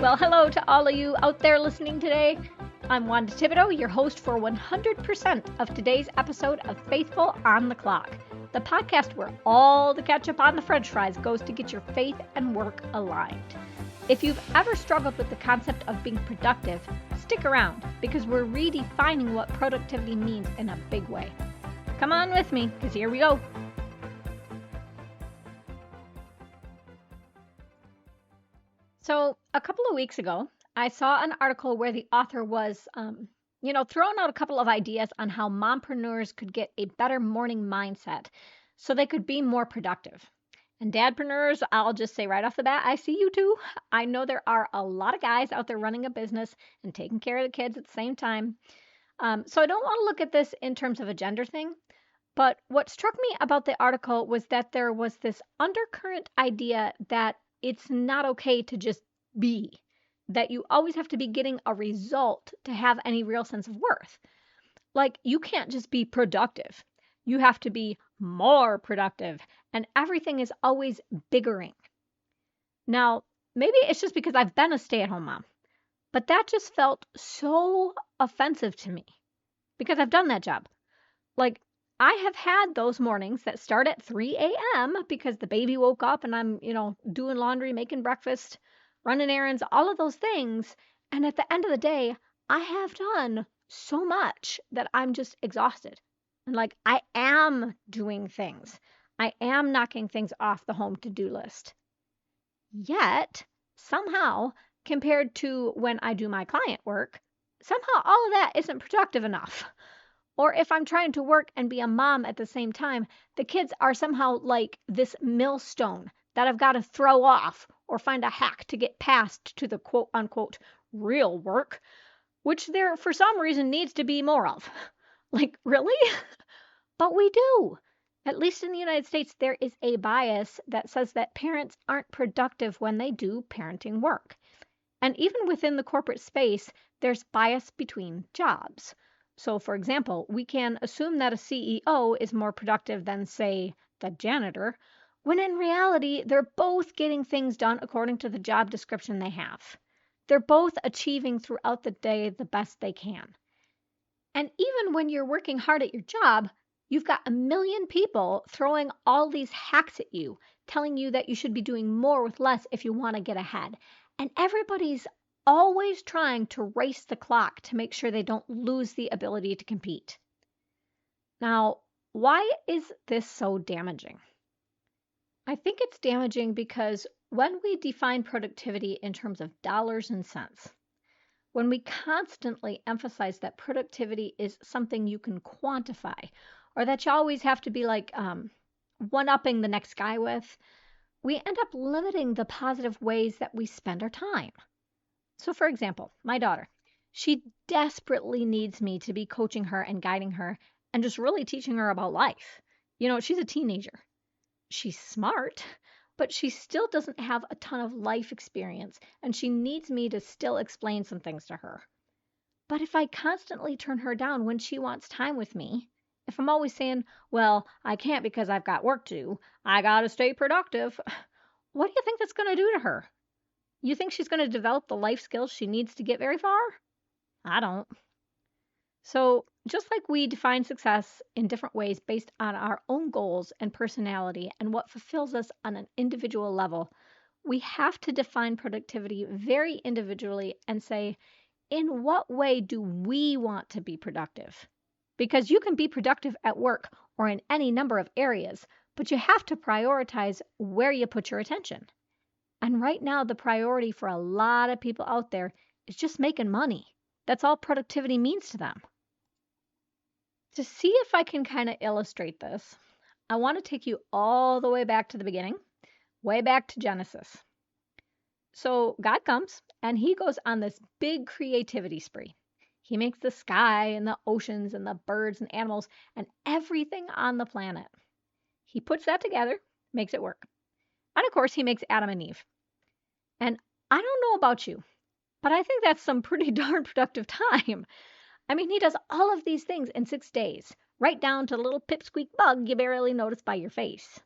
Well, hello to all of you out there listening today. I'm Wanda Thibodeau, your host for 100% of today's episode of Faithful on the Clock, the podcast where all the ketchup on the french fries goes to get your faith and work aligned. If you've ever struggled with the concept of being productive, stick around because we're redefining what productivity means in a big way. Come on with me, because here we go. So a couple of weeks ago, I saw an article where the author was, throwing out a couple of ideas on how mompreneurs could get a better morning mindset so they could be more productive. And dadpreneurs, I'll just say right off the bat, I see you too. I know there are a lot of guys out there running a business and taking care of the kids at the same time. So I don't want to look at this in terms of a gender thing. But what struck me about the article was that there was this undercurrent idea that it's not okay to just be, that you always have to be getting a result to have any real sense of worth. Like, you can't just be productive. You have to be more productive, and everything is always biggering. Now, maybe it's just because I've been a stay-at-home mom, but that just felt so offensive to me because I've done that job. Like, I have had those mornings that start at 3 a.m. because the baby woke up and I'm, doing laundry, making breakfast, running errands, all of those things. And at the end of the day, I have done so much that I'm just exhausted. And like, I am doing things. I am knocking things off the home to-do list. Yet, somehow, compared to when I do my client work, somehow all of that isn't productive enough. Or if I'm trying to work and be a mom at the same time, the kids are somehow like this millstone that I've got to throw off or find a hack to get past to the quote unquote real work, which there for some reason needs to be more of. Like, really? But we do. At least in the United States, there is a bias that says that parents aren't productive when they do parenting work. And even within the corporate space, there's bias between jobs. So, for example, we can assume that a CEO is more productive than, say, the janitor, when in reality, they're both getting things done according to the job description they have. They're both achieving throughout the day the best they can. And even when you're working hard at your job, you've got a million people throwing all these hacks at you, telling you that you should be doing more with less if you want to get ahead. And everybody's always trying to race the clock to make sure they don't lose the ability to compete. Now, why is this so damaging? I think it's damaging because when we define productivity in terms of dollars and cents, when we constantly emphasize that productivity is something you can quantify, or that you always have to be like one-upping the next guy with, we end up limiting the positive ways that we spend our time. So, for example, my daughter, she desperately needs me to be coaching her and guiding her and just really teaching her about life. She's a teenager. She's smart, but she still doesn't have a ton of life experience, and she needs me to still explain some things to her. But if I constantly turn her down when she wants time with me, if I'm always saying, well, I can't because I've got work to do, I got to stay productive, what do you think that's going to do to her? You think she's going to develop the life skills she needs to get very far? I don't. So, just like we define success in different ways based on our own goals and personality and what fulfills us on an individual level, we have to define productivity very individually and say, in what way do we want to be productive? Because you can be productive at work or in any number of areas, but you have to prioritize where you put your attention. And right now, the priority for a lot of people out there is just making money. That's all productivity means to them. To see if I can kind of illustrate this, I want to take you all the way back to the beginning, way back to Genesis. So God comes and he goes on this big creativity spree. He makes the sky and the oceans and the birds and animals and everything on the planet. He puts that together, makes it work. And of course, he makes Adam and Eve. And I don't know about you, but I think that's some pretty darn productive time. I mean, he does all of these things in 6 days, right down to the little pipsqueak bug you barely notice by your face.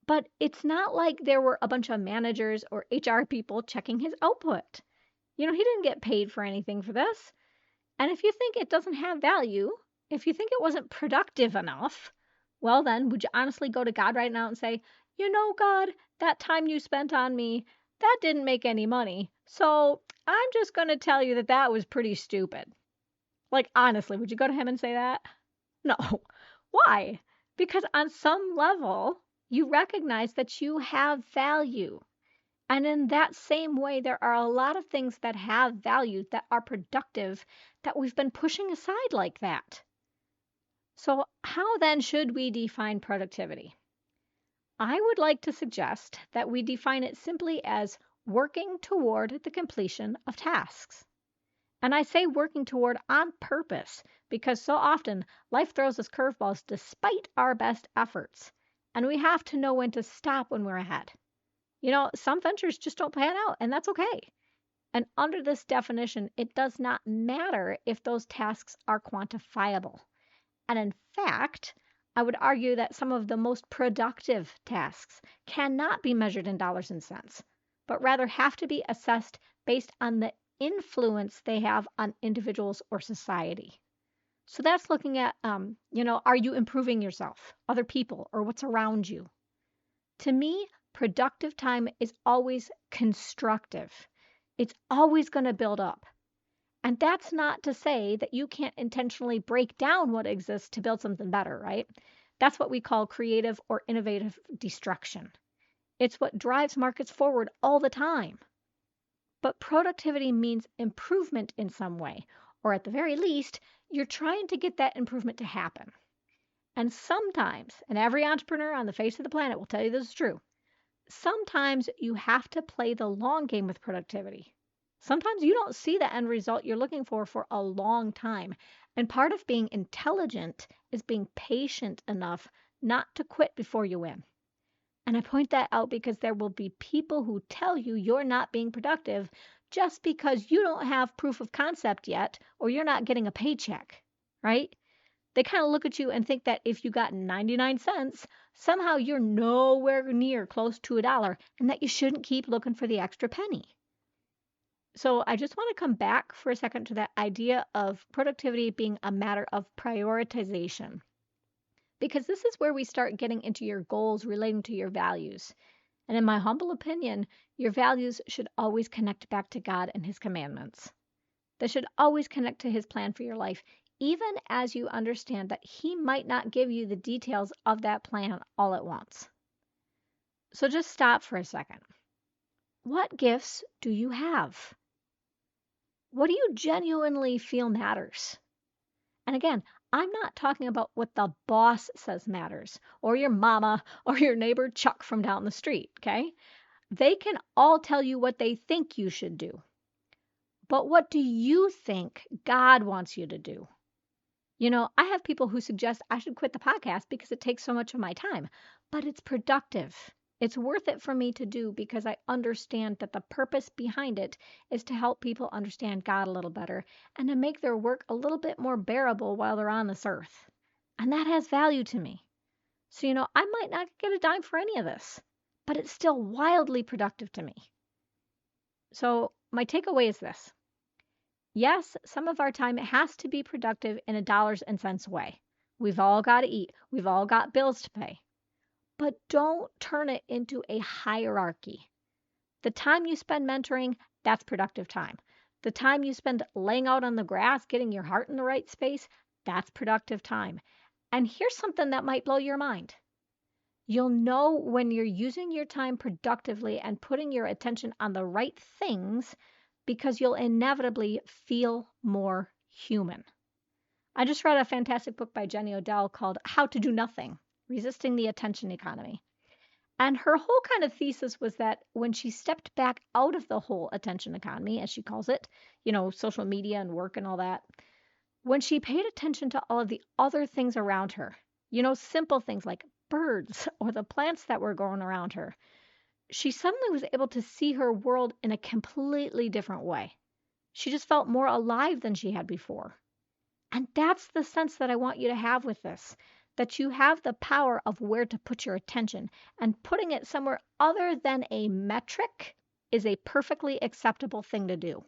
But it's not like there were a bunch of managers or HR people checking his output. He didn't get paid for anything for this. And if you think it doesn't have value, if you think it wasn't productive enough, well, then would you honestly go to God right now and say, God, that time you spent on me, that didn't make any money. So I'm just going to tell you that that was pretty stupid. Like, honestly, would you go to him and say that? No. Why? Because on some level, you recognize that you have value. And in that same way, there are a lot of things that have value that are productive that we've been pushing aside like that. So, how then should we define productivity? I would like to suggest that we define it simply as working toward the completion of tasks. And I say working toward on purpose because so often life throws us curveballs despite our best efforts. And we have to know when to stop when we're ahead. Some ventures just don't pan out, and that's okay. And under this definition, it does not matter if those tasks are quantifiable. And in fact, I would argue that some of the most productive tasks cannot be measured in dollars and cents, but rather have to be assessed based on the influence they have on individuals or society. So that's looking at, are you improving yourself, other people, or what's around you? To me, productive time is always constructive. It's always going to build up. And that's not to say that you can't intentionally break down what exists to build something better, right? That's what we call creative or innovative destruction. It's what drives markets forward all the time. But productivity means improvement in some way, or at the very least, you're trying to get that improvement to happen. And sometimes, and every entrepreneur on the face of the planet will tell you this is true, sometimes you have to play the long game with productivity. Sometimes you don't see the end result you're looking for a long time. And part of being intelligent is being patient enough not to quit before you win. And I point that out because there will be people who tell you you're not being productive just because you don't have proof of concept yet or you're not getting a paycheck, right? They kind of look at you and think that if you got 99 cents, somehow you're nowhere near close to a dollar and that you shouldn't keep looking for the extra penny. So I just want to come back for a second to that idea of productivity being a matter of prioritization, because this is where we start getting into your goals relating to your values. And in my humble opinion, your values should always connect back to God and His commandments. They should always connect to His plan for your life, even as you understand that He might not give you the details of that plan all at once. So just stop for a second. What gifts do you have? What do you genuinely feel matters? And again, I'm not talking about what the boss says matters, or your mama, or your neighbor Chuck from down the street, okay? They can all tell you what they think you should do. But what do you think God wants you to do? I have people who suggest I should quit the podcast because it takes so much of my time, but it's productive. It's worth it for me to do because I understand that the purpose behind it is to help people understand God a little better and to make their work a little bit more bearable while they're on this earth. And that has value to me. So, I might not get a dime for any of this, but it's still wildly productive to me. So, my takeaway is this. Yes, some of our time has to be productive in a dollars and cents way. We've all got to eat. We've all got bills to pay. But don't turn it into a hierarchy. The time you spend mentoring, that's productive time. The time you spend laying out on the grass, getting your heart in the right space, that's productive time. And here's something that might blow your mind. You'll know when you're using your time productively and putting your attention on the right things because you'll inevitably feel more human. I just read a fantastic book by Jenny Odell called How to Do Nothing: Resisting the Attention Economy. And her whole kind of thesis was that when she stepped back out of the whole attention economy, as she calls it, social media and work and all that, when she paid attention to all of the other things around her, simple things like birds or the plants that were growing around her, she suddenly was able to see her world in a completely different way. She just felt more alive than she had before. And that's the sense that I want you to have with this, that you have the power of where to put your attention, and putting it somewhere other than a metric is a perfectly acceptable thing to do.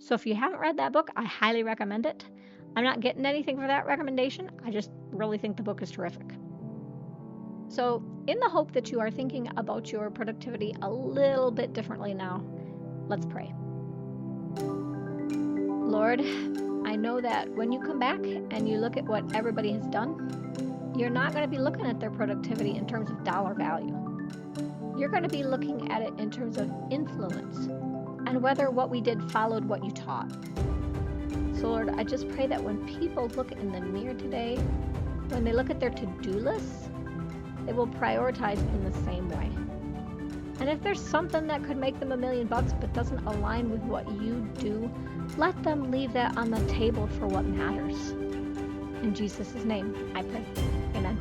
So if you haven't read that book, I highly recommend it. I'm not getting anything for that recommendation. I just really think the book is terrific. So in the hope that you are thinking about your productivity a little bit differently now, let's pray. Lord, I know that when you come back and you look at what everybody has done, you're not going to be looking at their productivity in terms of dollar value. You're going to be looking at it in terms of influence and whether what we did followed what you taught. So Lord, I just pray that when people look in the mirror today, when they look at their to-do lists, they will prioritize in the same way. And if there's something that could make them $1 million but doesn't align with what you do, let them leave that on the table for what matters. In Jesus' name, I pray. Amen.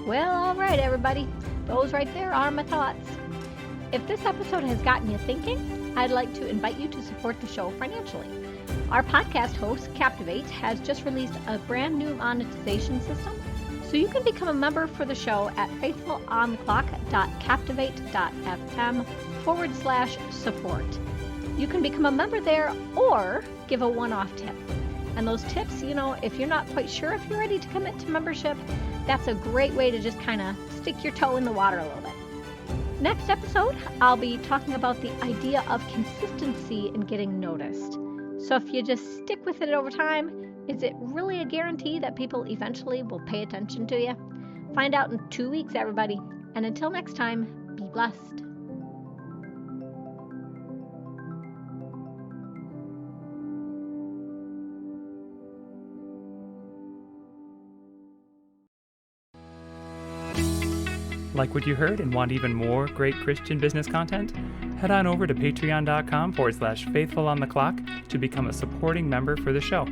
Well, all right, everybody. Those right there are my thoughts. If this episode has gotten you thinking, I'd like to invite you to support the show financially. Our podcast host, Captivate, has just released a brand new monetization system, so you can become a member for the show at faithfulontheclock.captivate.fm/support. You can become a member there or give a one-off tip. And those tips, if you're not quite sure if you're ready to commit to membership, that's a great way to just kind of stick your toe in the water a little bit. Next episode, I'll be talking about the idea of consistency in getting noticed. So if you just stick with it over time, is it really a guarantee that people eventually will pay attention to you? Find out in 2 weeks, everybody. And until next time, be blessed. Like what you heard and want even more great Christian business content? Head on over to patreon.com/faithfulontheclock to become a supporting member for the show.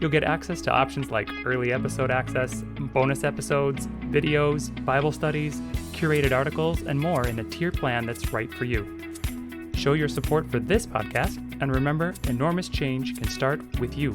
You'll get access to options like early episode access, bonus episodes, videos, Bible studies, curated articles, and more in a tier plan that's right for you. Show your support for this podcast, and remember, enormous change can start with you.